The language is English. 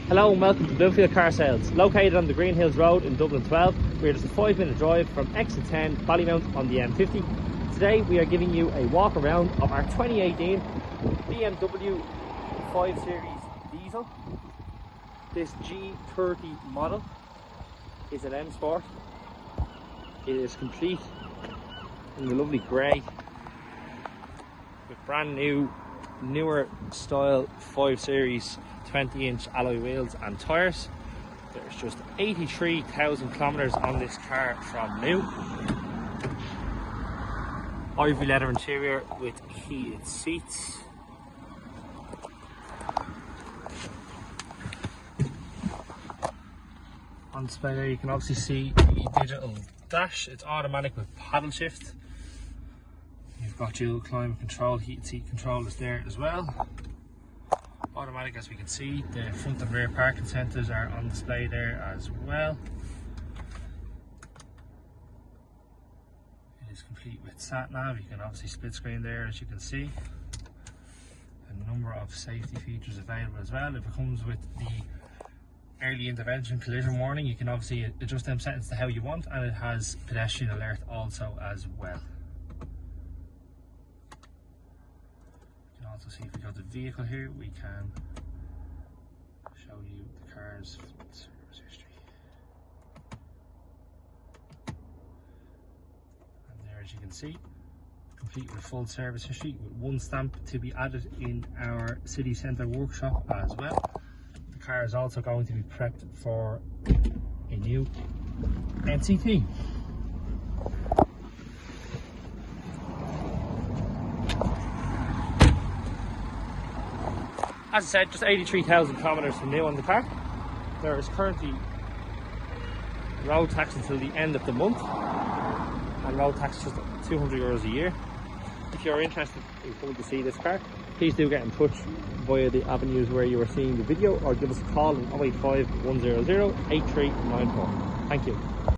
Hello and welcome to Bloomfield Car Sales, located on the Greenhills Road in Dublin 12. We are just a 5-minute drive from exit 10 Ballymount on the M50. Today we are giving you a walk around of our 2018 BMW 5 Series diesel. This G30 model is an M Sport. It is complete in the lovely grey with brand new, newer style 5 Series 20-inch alloy wheels and tyres. There's just 83,000 kilometers on this car from new. Ivory leather interior with heated seats. On display there you can obviously see the digital dash. It's automatic with paddle shift. You've got dual climate control, heated seat control is there as well. Automatic, as we can see. The front and rear parking sensors are on display there as well. It is complete with sat nav. You can obviously split screen there, as you can see. A number of safety features available as well. If it comes with the early intervention collision warning, you can obviously adjust them settings to how you want, and it has pedestrian alert also as well. Also see if we go to vehicle here, we can show you the car's service history. And there, as you can see, complete with a full service history with one stamp to be added in our city centre workshop as well. The car is also going to be prepped for a new NCT. As I said, just 83,000 kilometers from new on the car. There is currently road tax until the end of the month, and road tax just €200 a year. If you're interested in coming to see this car, please do get in touch via the avenues where you are seeing the video, or give us a call on 085 100 8394. Thank you.